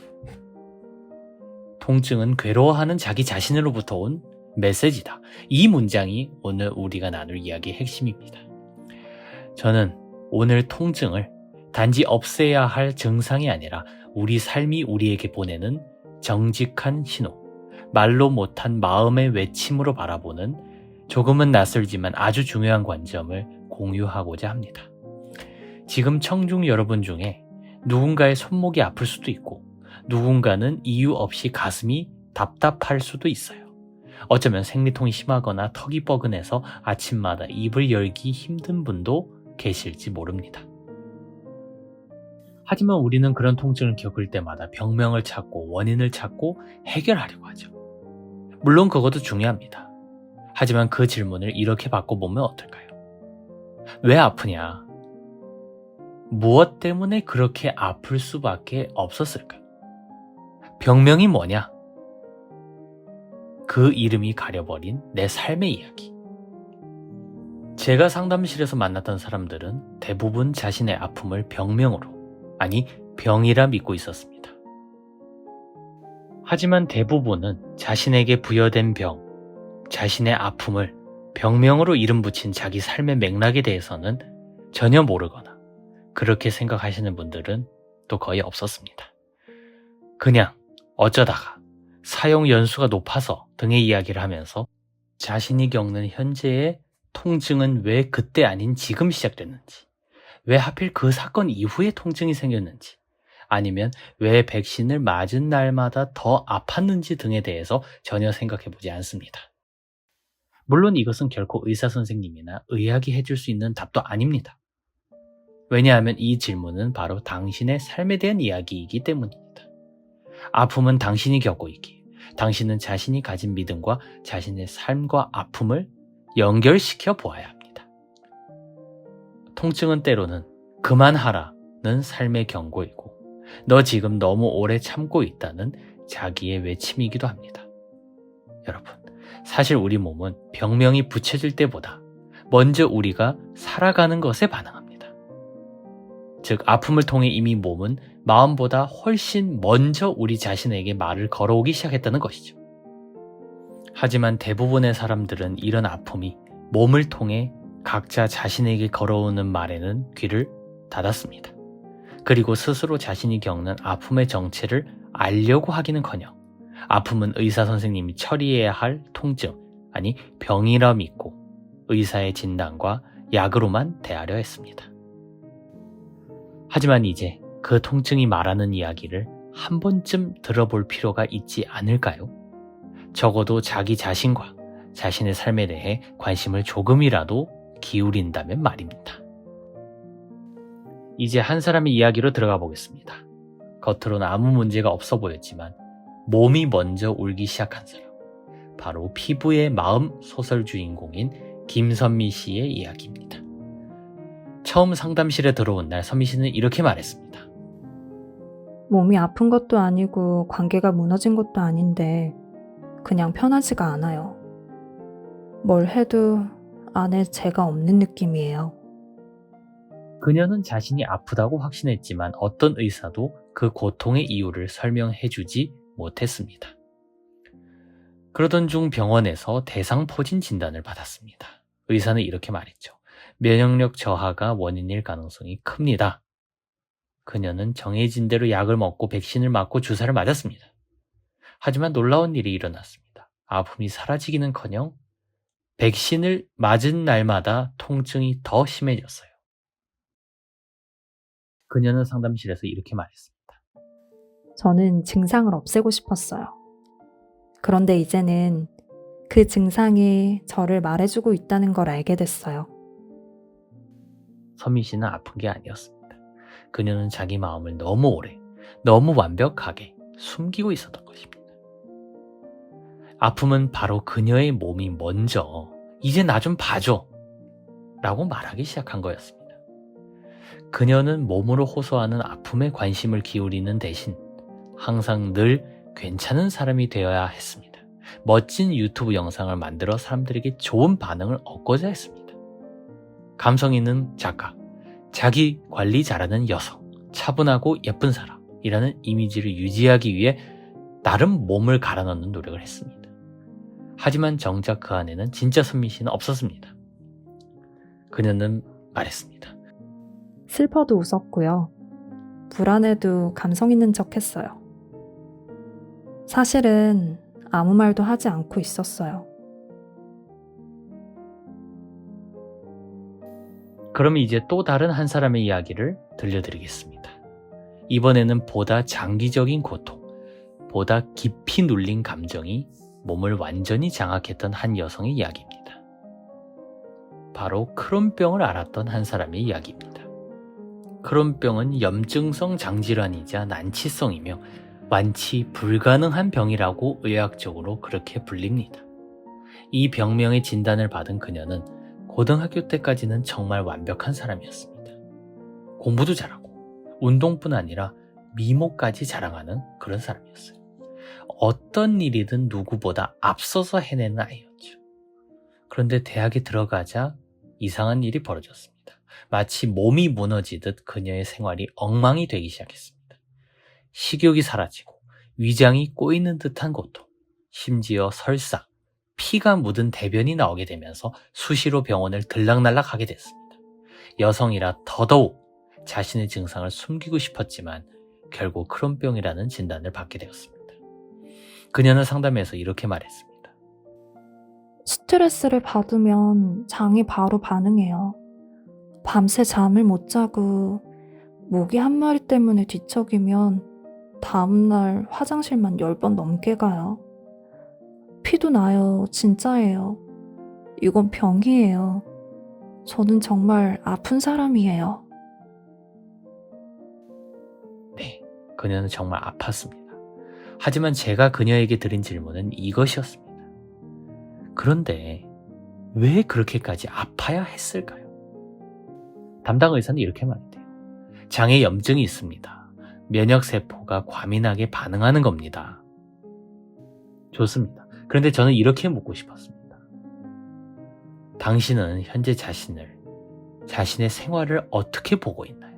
통증은 괴로워하는 자기 자신으로부터 온 메시지다. 이 문장이 오늘 우리가 나눌 이야기의 핵심입니다. 저는 오늘 통증을 단지 없애야 할 증상이 아니라 우리 삶이 우리에게 보내는 정직한 신호, 말로 못한 마음의 외침으로 바라보는 조금은 낯설지만 아주 중요한 관점을 공유하고자 합니다. 지금 청중 여러분 중에 누군가의 손목이 아플 수도 있고 누군가는 이유 없이 가슴이 답답할 수도 있어요. 어쩌면 생리통이 심하거나 턱이 뻐근해서 아침마다 입을 열기 힘든 분도 계실지 모릅니다. 하지만 우리는 그런 통증을 겪을 때마다 병명을 찾고 원인을 찾고 해결하려고 하죠. 물론 그것도 중요합니다. 하지만 그 질문을 이렇게 바꿔보면 어떨까요? 왜 아프냐? 무엇 때문에 그렇게 아플 수밖에 없었을까? 병명이 뭐냐? 그 이름이 가려버린 내 삶의 이야기. 제가 상담실에서 만났던 사람들은 대부분 자신의 아픔을 병명으로, 아니 병이라 믿고 있었습니다. 하지만 대부분은 자신에게 부여된 병, 자신의 아픔을 병명으로 이름 붙인 자기 삶의 맥락에 대해서는 전혀 모르거나 그렇게 생각하시는 분들은 또 거의 없었습니다. 그냥 어쩌다가 사용 연수가 높아서 등의 이야기를 하면서 자신이 겪는 현재의 통증은 왜 그때 아닌 지금 시작됐는지, 왜 하필 그 사건 이후에 통증이 생겼는지, 아니면 왜 백신을 맞은 날마다 더 아팠는지 등에 대해서 전혀 생각해보지 않습니다. 물론 이것은 결코 의사 선생님이나 의학이 해줄 수 있는 답도 아닙니다. 왜냐하면 이 질문은 바로 당신의 삶에 대한 이야기이기 때문입니다. 아픔은 당신이 겪고 있기에 당신은 자신이 가진 믿음과 자신의 삶과 아픔을 연결시켜 보아야 합니다. 통증은 때로는 그만하라는 삶의 경고이고 너 지금 너무 오래 참고 있다는 자기의 외침이기도 합니다. 여러분, 사실 우리 몸은 병명이 붙여질 때보다 먼저 우리가 살아가는 것에 반응합니다. 즉, 아픔을 통해 이미 몸은 마음보다 훨씬 먼저 우리 자신에게 말을 걸어오기 시작했다는 것이죠. 하지만 대부분의 사람들은 이런 아픔이 몸을 통해 각자 자신에게 걸어오는 말에는 귀를 닫았습니다. 그리고 스스로 자신이 겪는 아픔의 정체를 알려고 하기는커녕 아픔은 의사 선생님이 처리해야 할 통증, 아니 병이라 믿고 의사의 진단과 약으로만 대하려 했습니다. 하지만 이제 그 통증이 말하는 이야기를 한 번쯤 들어볼 필요가 있지 않을까요? 적어도 자기 자신과 자신의 삶에 대해 관심을 조금이라도 기울인다면 말입니다. 이제 한 사람의 이야기로 들어가 보겠습니다. 겉으로는 아무 문제가 없어 보였지만 몸이 먼저 울기 시작한 사람, 바로 피부의 마음 소설 주인공인 김선미 씨의 이야기입니다. 처음 상담실에 들어온 날 선미 씨는 이렇게 말했습니다. 몸이 아픈 것도 아니고 관계가 무너진 것도 아닌데 그냥 편하지가 않아요. 뭘 해도 안에 제가 없는 느낌이에요. 그녀는 자신이 아프다고 확신했지만 어떤 의사도 그 고통의 이유를 설명해주지 못했습니다. 그러던 중 병원에서 대상포진 진단을 받았습니다. 의사는 이렇게 말했죠. 면역력 저하가 원인일 가능성이 큽니다. 그녀는 정해진 대로 약을 먹고 백신을 맞고 주사를 맞았습니다. 하지만 놀라운 일이 일어났습니다. 아픔이 사라지기는커녕 백신을 맞은 날마다 통증이 더 심해졌어요. 그녀는 상담실에서 이렇게 말했습니다. 저는 증상을 없애고 싶었어요. 그런데 이제는 그 증상이 저를 말해주고 있다는 걸 알게 됐어요. 선미 씨는 아픈 게 아니었습니다. 그녀는 자기 마음을 너무 오래, 너무 완벽하게 숨기고 있었던 것입니다. 아픔은 바로 그녀의 몸이 먼저 이제 나 좀 봐줘 라고 말하기 시작한 거였습니다. 그녀는 몸으로 호소하는 아픔에 관심을 기울이는 대신 항상 늘 괜찮은 사람이 되어야 했습니다. 멋진 유튜브 영상을 만들어 사람들에게 좋은 반응을 얻고자 했습니다. 감성 있는 작가, 자기 관리 잘하는 여성, 차분하고 예쁜 사람이라는 이미지를 유지하기 위해 나름 몸을 갈아넣는 노력을 했습니다. 하지만 정작 그 안에는 진짜 선미 씨는 없었습니다. 그녀는 말했습니다. 슬퍼도 웃었고요. 불안해도 감성 있는 척 했어요. 사실은 아무 말도 하지 않고 있었어요. 그럼 이제 또 다른 한 사람의 이야기를 들려드리겠습니다. 이번에는 보다 장기적인 고통, 보다 깊이 눌린 감정이 몸을 완전히 장악했던 한 여성의 이야기입니다. 바로 크론병을 앓았던 한 사람의 이야기입니다. 크론병은 염증성 장질환이자 난치성이며 완치 불가능한 병이라고 의학적으로 그렇게 불립니다. 이 병명의 진단을 받은 그녀는 고등학교 때까지는 정말 완벽한 사람이었습니다. 공부도 잘하고 운동뿐 아니라 미모까지 자랑하는 그런 사람이었어요. 어떤 일이든 누구보다 앞서서 해내는 아이였죠. 그런데 대학에 들어가자 이상한 일이 벌어졌습니다. 마치 몸이 무너지듯 그녀의 생활이 엉망이 되기 시작했습니다. 식욕이 사라지고 위장이 꼬이는 듯한 고통, 심지어 설사, 피가 묻은 대변이 나오게 되면서 수시로 병원을 들락날락 하게 됐습니다. 여성이라 더더욱 자신의 증상을 숨기고 싶었지만 결국 크론병이라는 진단을 받게 되었습니다. 그녀는 상담에서 이렇게 말했습니다. 스트레스를 받으면 장이 바로 반응해요. 밤새 잠을 못 자고 모기 한 마리 때문에 뒤척이면 다음날 화장실만 10번 넘게 가요. 피도 나요. 진짜예요. 이건 병이에요. 저는 정말 아픈 사람이에요. 네, 그녀는 정말 아팠습니다. 하지만 제가 그녀에게 드린 질문은 이것이었습니다. 그런데 왜 그렇게까지 아파야 했을까요? 담당 의사는 이렇게 말했대요. 장에 염증이 있습니다. 면역세포가 과민하게 반응하는 겁니다. 좋습니다. 그런데 저는 이렇게 묻고 싶었습니다. 당신은 현재 자신의 생활을 어떻게 보고 있나요?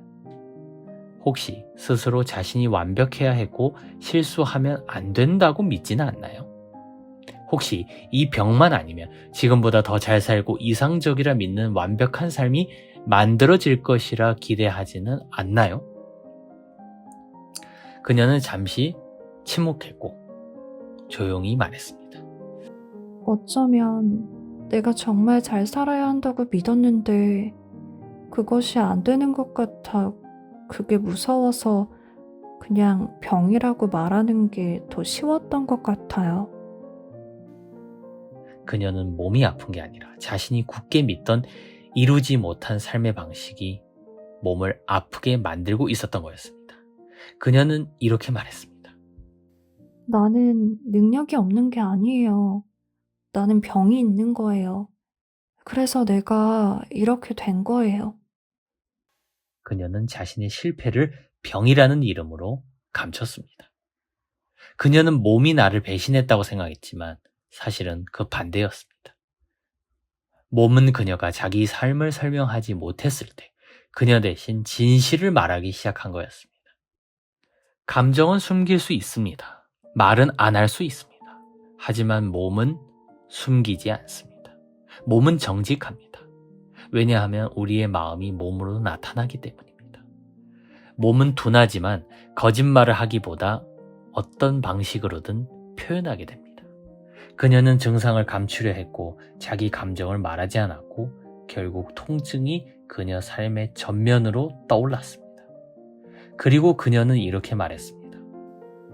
혹시 스스로 자신이 완벽해야 했고 실수하면 안 된다고 믿지는 않나요? 혹시 이 병만 아니면 지금보다 더 잘 살고 이상적이라 믿는 완벽한 삶이 만들어질 것이라 기대하지는 않나요? 그녀는 잠시 침묵했고 조용히 말했습니다. 어쩌면 내가 정말 잘 살아야 한다고 믿었는데 그것이 안 되는 것 같아. 그게 무서워서 그냥 병이라고 말하는 게 더 쉬웠던 것 같아요. 그녀는 몸이 아픈 게 아니라 자신이 굳게 믿던 이루지 못한 삶의 방식이 몸을 아프게 만들고 있었던 거였습니다. 그녀는 이렇게 말했습니다. 나는 능력이 없는 게 아니에요. 나는 병이 있는 거예요. 그래서 내가 이렇게 된 거예요. 그녀는 자신의 실패를 병이라는 이름으로 감췄습니다. 그녀는 몸이 나를 배신했다고 생각했지만 사실은 그 반대였습니다. 몸은 그녀가 자기 삶을 설명하지 못했을 때 그녀 대신 진실을 말하기 시작한 거였습니다. 감정은 숨길 수 있습니다. 말은 안 할 수 있습니다. 하지만 몸은 숨기지 않습니다. 몸은 정직합니다. 왜냐하면 우리의 마음이 몸으로 나타나기 때문입니다. 몸은 둔하지만 거짓말을 하기보다 어떤 방식으로든 표현하게 됩니다. 그녀는 증상을 감추려 했고 자기 감정을 말하지 않았고 결국 통증이 그녀 삶의 전면으로 떠올랐습니다. 그리고 그녀는 이렇게 말했습니다.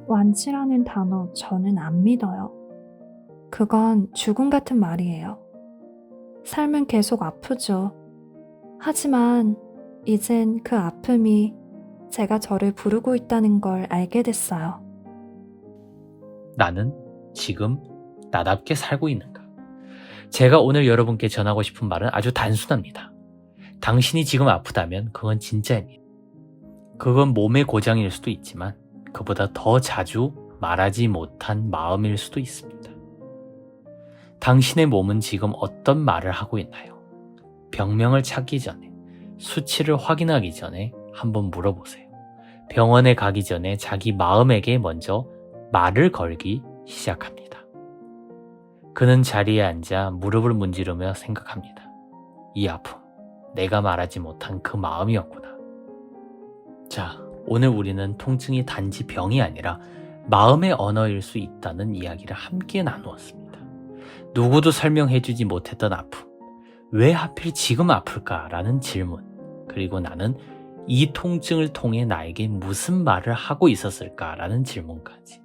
완치라는 단어 저는 안 믿어요. 그건 죽음 같은 말이에요. 삶은 계속 아프죠. 하지만 이젠 그 아픔이 제가 저를 부르고 있다는 걸 알게 됐어요. 나는 지금 나답게 살고 있는가? 제가 오늘 여러분께 전하고 싶은 말은 아주 단순합니다. 당신이 지금 아프다면 그건 진짜입니다. 그건 몸의 고장일 수도 있지만 그보다 더 자주 말하지 못한 마음일 수도 있습니다. 당신의 몸은 지금 어떤 말을 하고 있나요? 병명을 찾기 전에, 수치를 확인하기 전에 한번 물어보세요. 병원에 가기 전에 자기 마음에게 먼저 말을 걸기 시작합니다. 그는 자리에 앉아 무릎을 문지르며 생각합니다. 이 아픔, 내가 말하지 못한 그 마음이었구나. 자, 오늘 우리는 통증이 단지 병이 아니라 마음의 언어일 수 있다는 이야기를 함께 나누었습니다. 누구도 설명해주지 못했던 아픔, 왜 하필 지금 아플까라는 질문, 그리고 나는 이 통증을 통해 나에게 무슨 말을 하고 있었을까라는 질문까지.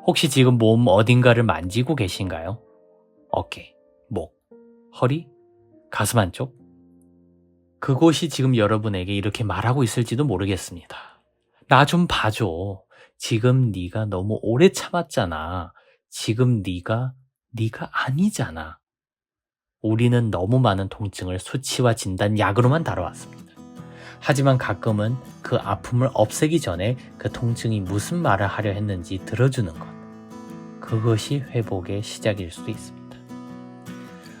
혹시 지금 몸 어딘가를 만지고 계신가요? 어깨, 목, 허리, 가슴 한쪽? 그곳이 지금 여러분에게 이렇게 말하고 있을지도 모르겠습니다. 나 좀 봐줘. 지금 네가 너무 오래 참았잖아. 지금 네가 아니잖아. 우리는 너무 많은 통증을 수치와 진단, 약으로만 다뤄왔습니다. 하지만 가끔은 그 아픔을 없애기 전에 그 통증이 무슨 말을 하려 했는지 들어주는 것. 그것이 회복의 시작일 수도 있습니다.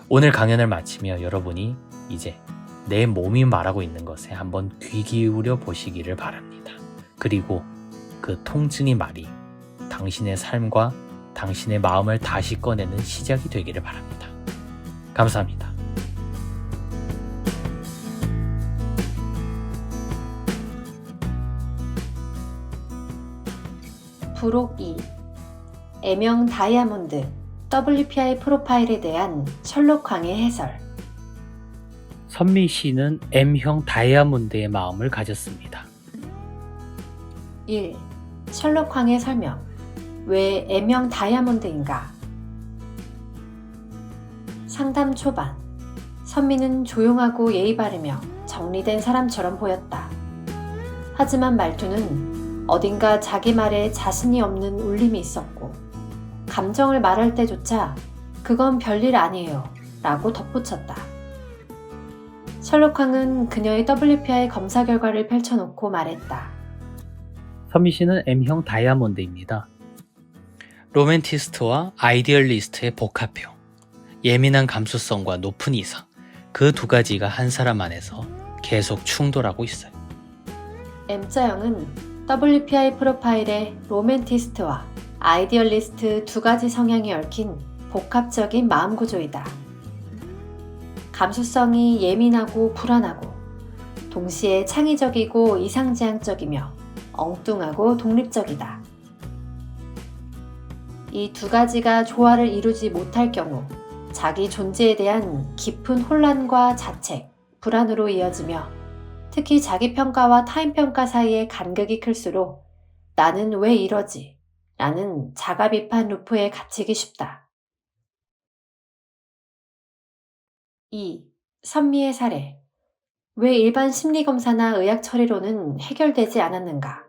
오늘 강연을 마치며 여러분이 이제 내 몸이 말하고 있는 것에 한번 귀 기울여 보시기를 바랍니다. 그리고 그 통증의 말이 당신의 삶과 당신의 마음을 다시 꺼내는 시작이 되기를 바랍니다. 감사합니다. 부록 2. M형 다이아몬드 WPI 프로파일에 대한 셜록 황의 해설. 선미 씨는 M형 다이아몬드의 마음을 가졌습니다. 1. 셜록 황의 설명. 왜 M형 다이아몬드인가? 상담 초반. 선미는 조용하고 예의 바르며 정리된 사람처럼 보였다. 하지만 말투는 어딘가 자기 말에 자신이 없는 울림이 있었고, 감정을 말할 때조차 그건 별일 아니에요 라고 덧붙였다. 셜록 황은 그녀의 WPI 검사 결과를 펼쳐놓고 말했다. 선미 씨는 M형 다이아몬드입니다. 로맨티스트와 아이디얼리스트의 복합형, 예민한 감수성과 높은 이상, 그 두 가지가 한 사람 안에서 계속 충돌하고 있어요. M자형은 WPI 프로파일에 로맨티스트와 아이디얼리스트 두 가지 성향이 얽힌 복합적인 마음 구조이다. 감수성이 예민하고 불안하고, 동시에 창의적이고 이상지향적이며 엉뚱하고 독립적이다. 이 두 가지가 조화를 이루지 못할 경우 자기 존재에 대한 깊은 혼란과 자책, 불안으로 이어지며, 특히 자기 평가와 타인 평가 사이의 간극이 클수록 나는 왜 이러지? 라는 자가 비판 루프에 갇히기 쉽다. 2. 선미의 사례. 왜 일반 심리검사나 의학 처리로는 해결되지 않았는가?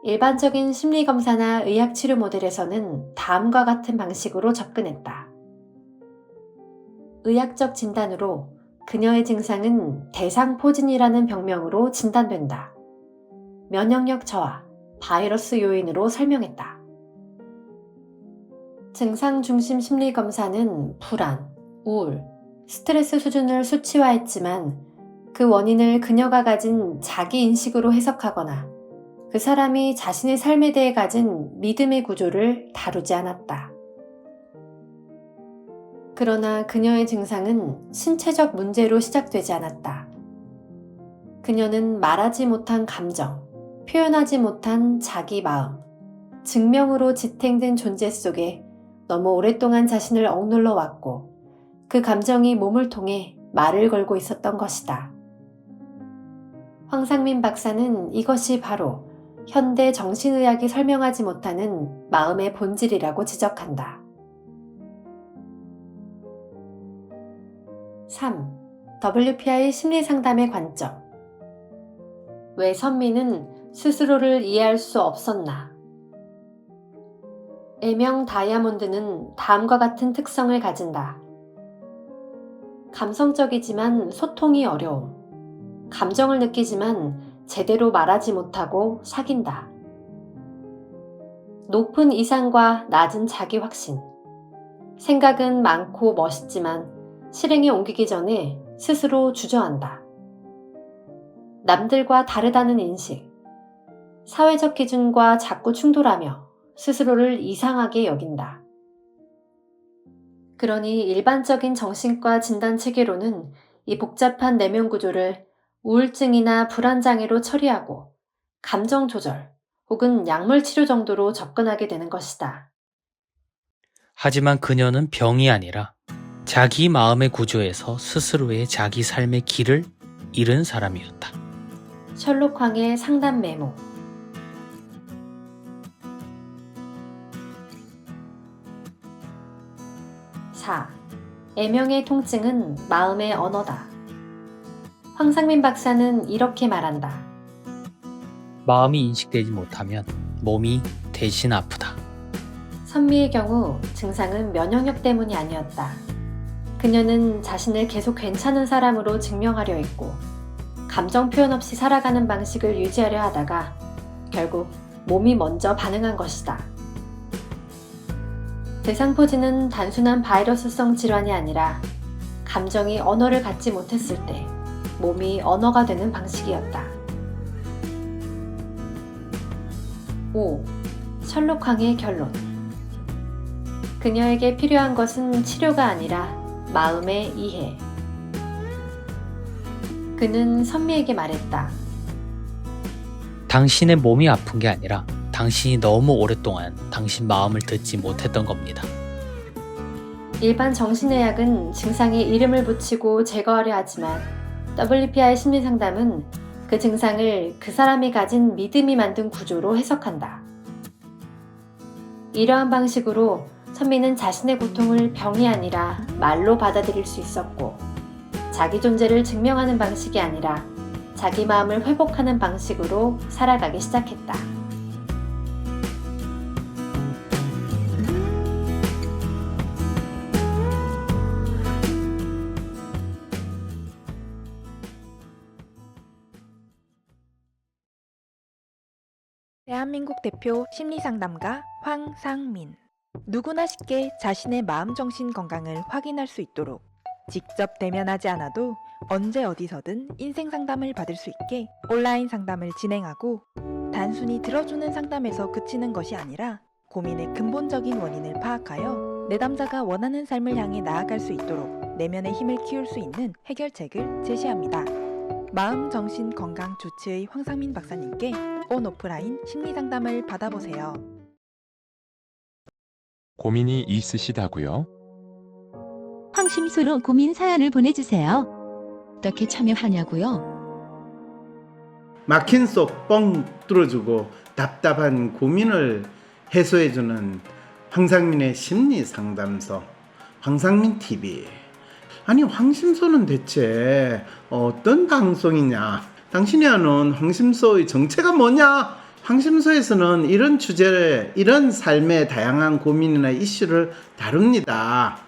일반적인 심리검사나 의학 치료 모델에서는 다음과 같은 방식으로 접근했다. 의학적 진단으로 그녀의 증상은 대상포진이라는 병명으로 진단된다. 면역력 저하, 바이러스 요인으로 설명했다. 증상 중심 심리 검사는 불안, 우울, 스트레스 수준을 수치화했지만 그 원인을 그녀가 가진 자기 인식으로 해석하거나 그 사람이 자신의 삶에 대해 가진 믿음의 구조를 다루지 않았다. 그러나 그녀의 증상은 신체적 문제로 시작되지 않았다. 그녀는 말하지 못한 감정, 표현하지 못한 자기 마음, 증명으로 지탱된 존재 속에 너무 오랫동안 자신을 억눌러 왔고, 그 감정이 몸을 통해 말을 걸고 있었던 것이다. 황상민 박사는 이것이 바로 현대 정신의학이 설명하지 못하는 마음의 본질이라고 지적한다. 3. WPI 심리상담의 관점. 왜 선미는 스스로를 이해할 수 없었나? M형 다이아몬드는 다음과 같은 특성을 가진다. 감성적이지만 소통이 어려움. 감정을 느끼지만 제대로 말하지 못하고 사귄다. 높은 이상과 낮은 자기 확신. 생각은 많고 멋있지만 실행에 옮기기 전에 스스로 주저한다. 남들과 다르다는 인식. 사회적 기준과 자꾸 충돌하며 스스로를 이상하게 여긴다. 그러니 일반적인 정신과 진단 체계로는 이 복잡한 내면 구조를 우울증이나 불안장애로 처리하고 감정 조절 혹은 약물 치료 정도로 접근하게 되는 것이다. 하지만 그녀는 병이 아니라 자기 마음의 구조에서 스스로의 자기 삶의 길을 잃은 사람이었다. 셜록 황의 상담 메모. M형의 통증은 마음의 언어다. 황상민 박사는 이렇게 말한다. 마음이 인식되지 못하면 몸이 대신 아프다. 선미의 경우 증상은 면역력 때문이 아니었다. 그녀는 자신을 계속 괜찮은 사람으로 증명하려 했고, 감정 표현 없이 살아가는 방식을 유지하려 하다가 결국 몸이 먼저 반응한 것이다. 대상포진은 단순한 바이러스성 질환이 아니라 감정이 언어를 갖지 못했을 때 몸이 언어가 되는 방식이었다. 5. 셜록항의 결론. 그녀에게 필요한 것은 치료가 아니라 마음의 이해. 그는 선미에게 말했다. 당신의 몸이 아픈 게 아니라 당신이 너무 오랫동안 당신 마음을 듣지 못했던 겁니다. 일반 정신의학은 증상에 이름을 붙이고 제거하려 하지만 WPI 심리상담은 그 증상을 그 사람이 가진 믿음이 만든 구조로 해석한다. 이러한 방식으로 선미는 자신의 고통을 병이 아니라 말로 받아들일 수 있었고, 자기 존재를 증명하는 방식이 아니라 자기 마음을 회복하는 방식으로 살아가기 시작했다. 대한민국 대표 심리상담가 황상민. 누구나 쉽게 자신의 마음-정신 건강을 확인할 수 있도록 직접 대면하지 않아도 언제 어디서든 인생 상담을 받을 수 있게 온라인 상담을 진행하고, 단순히 들어주는 상담에서 그치는 것이 아니라 고민의 근본적인 원인을 파악하여 내담자가 원하는 삶을 향해 나아갈 수 있도록 내면의 힘을 키울 수 있는 해결책을 제시합니다. 마음, 정신, 건강 조치의 황상민 박사님께 온 오프라인 심리상담을 받아보세요. 고민이 있으시다고요? 황심소로 고민 사연을 보내주세요. 어떻게 참여하냐고요? 막힌 속 뻥 뚫어주고 답답한 고민을 해소해주는 황상민의 심리상담소, 황상민TV. 아니, 황심소는 대체 어떤 방송이냐? 당신이 아는 황심소의 정체가 뭐냐? 황심소에서는 이런 주제를, 이런 삶의 다양한 고민이나 이슈를 다룹니다.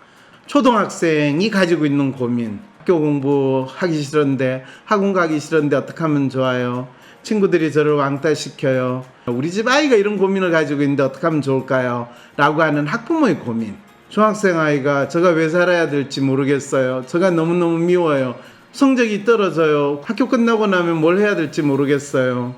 초등학생이 가지고 있는 고민, 학교 공부하기 싫은데, 학원 가기 싫은데 어떻게 하면 좋아요? 친구들이 저를 왕따시켜요. 우리 집 아이가 이런 고민을 가지고 있는데 어떻게 하면 좋을까요? 라고 하는 학부모의 고민. 중학생 아이가 제가 왜 살아야 될지 모르겠어요. 제가 너무너무 미워요. 성적이 떨어져요. 학교 끝나고 나면 뭘 해야 될지 모르겠어요.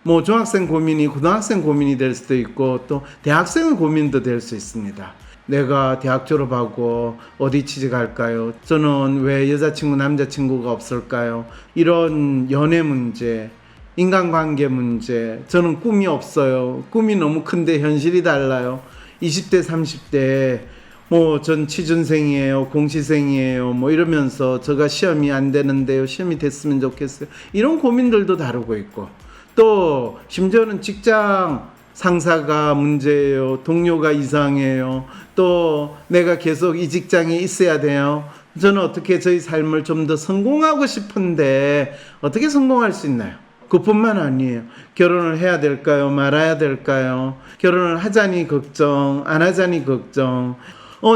뭐 중학생 고민이 고등학생 고민이 될 수도 있고, 또 대학생의 고민도 될 수 있습니다. 내가 대학 졸업하고 어디 취직할까요? 저는 왜 여자친구 남자친구가 없을까요? 이런 연애 문제, 인간관계 문제, 저는 꿈이 없어요. 꿈이 너무 큰데 현실이 달라요. 20대 30대 뭐 전 취준생이에요, 공시생이에요, 뭐 이러면서 제가 시험이 안 되는데요, 시험이 됐으면 좋겠어요. 이런 고민들도 다루고 있고, 또 심지어는 직장 상사가 문제예요, 동료가 이상해요, 또 내가 계속 이 직장에 있어야 돼요. 저는 어떻게 저희 삶을 좀 더 성공하고 싶은데 어떻게 성공할 수 있나요? 그뿐만 아니에요. 결혼을 해야 될까요? 말아야 될까요? 결혼을 하자니 걱정, 안 하자니 걱정.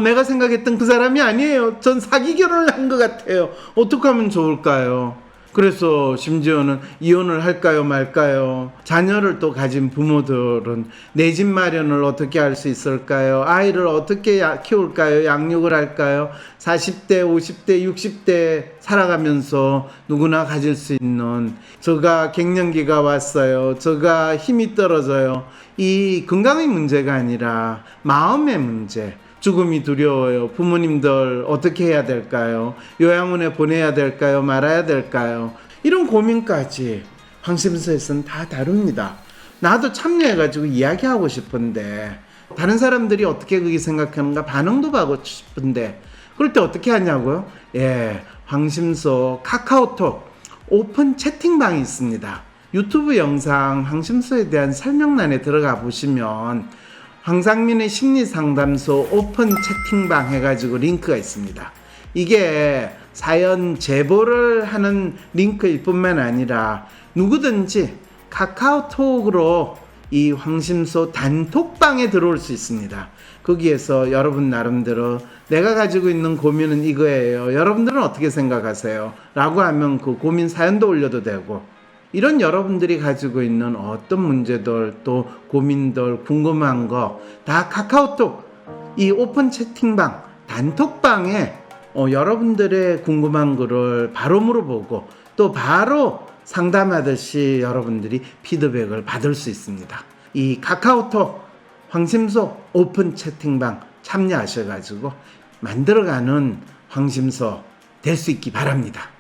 내가 생각했던 그 사람이 아니에요. 전 사기 결혼을 한 것 같아요. 어떻게 하면 좋을까요? 그래서 심지어는 이혼을 할까요 말까요? 자녀를 또 가진 부모들은 내 집 마련을 어떻게 할 수 있을까요? 아이를 어떻게 키울까요? 양육을 할까요? 40대, 50대, 60대 살아가면서 누구나 가질 수 있는, 제가 갱년기가 왔어요, 제가 힘이 떨어져요, 이 건강의 문제가 아니라 마음의 문제, 죽음이 두려워요. 부모님들 어떻게 해야 될까요? 요양원에 보내야 될까요? 말아야 될까요? 이런 고민까지 황심소에서는 다 다룹니다. 나도 참여해가지고 이야기하고 싶은데, 다른 사람들이 어떻게 그게 생각하는가 반응도 받고 싶은데, 그럴 때 어떻게 하냐고요? 예, 황심소 카카오톡 오픈 채팅방이 있습니다. 유튜브 영상 황심소에 대한 설명란에 들어가 보시면 황상민의 심리상담소 오픈 채팅방 해가지고 링크가 있습니다. 이게 사연 제보를 하는 링크일 뿐만 아니라 누구든지 카카오톡으로 이 황심소 단톡방에 들어올 수 있습니다. 거기에서 여러분 나름대로 내가 가지고 있는 고민은 이거예요, 여러분들은 어떻게 생각하세요? 라고 하면 그 고민 사연도 올려도 되고, 이런 여러분들이 가지고 있는 어떤 문제들, 또 고민들, 궁금한 거 다 카카오톡 이 오픈 채팅방 단톡방에 여러분들의 궁금한 거를 바로 물어보고 또 바로 상담하듯이 여러분들이 피드백을 받을 수 있습니다. 이 카카오톡 황심소 오픈 채팅방 참여하셔가지고 만들어가는 황심소 될 수 있기 바랍니다.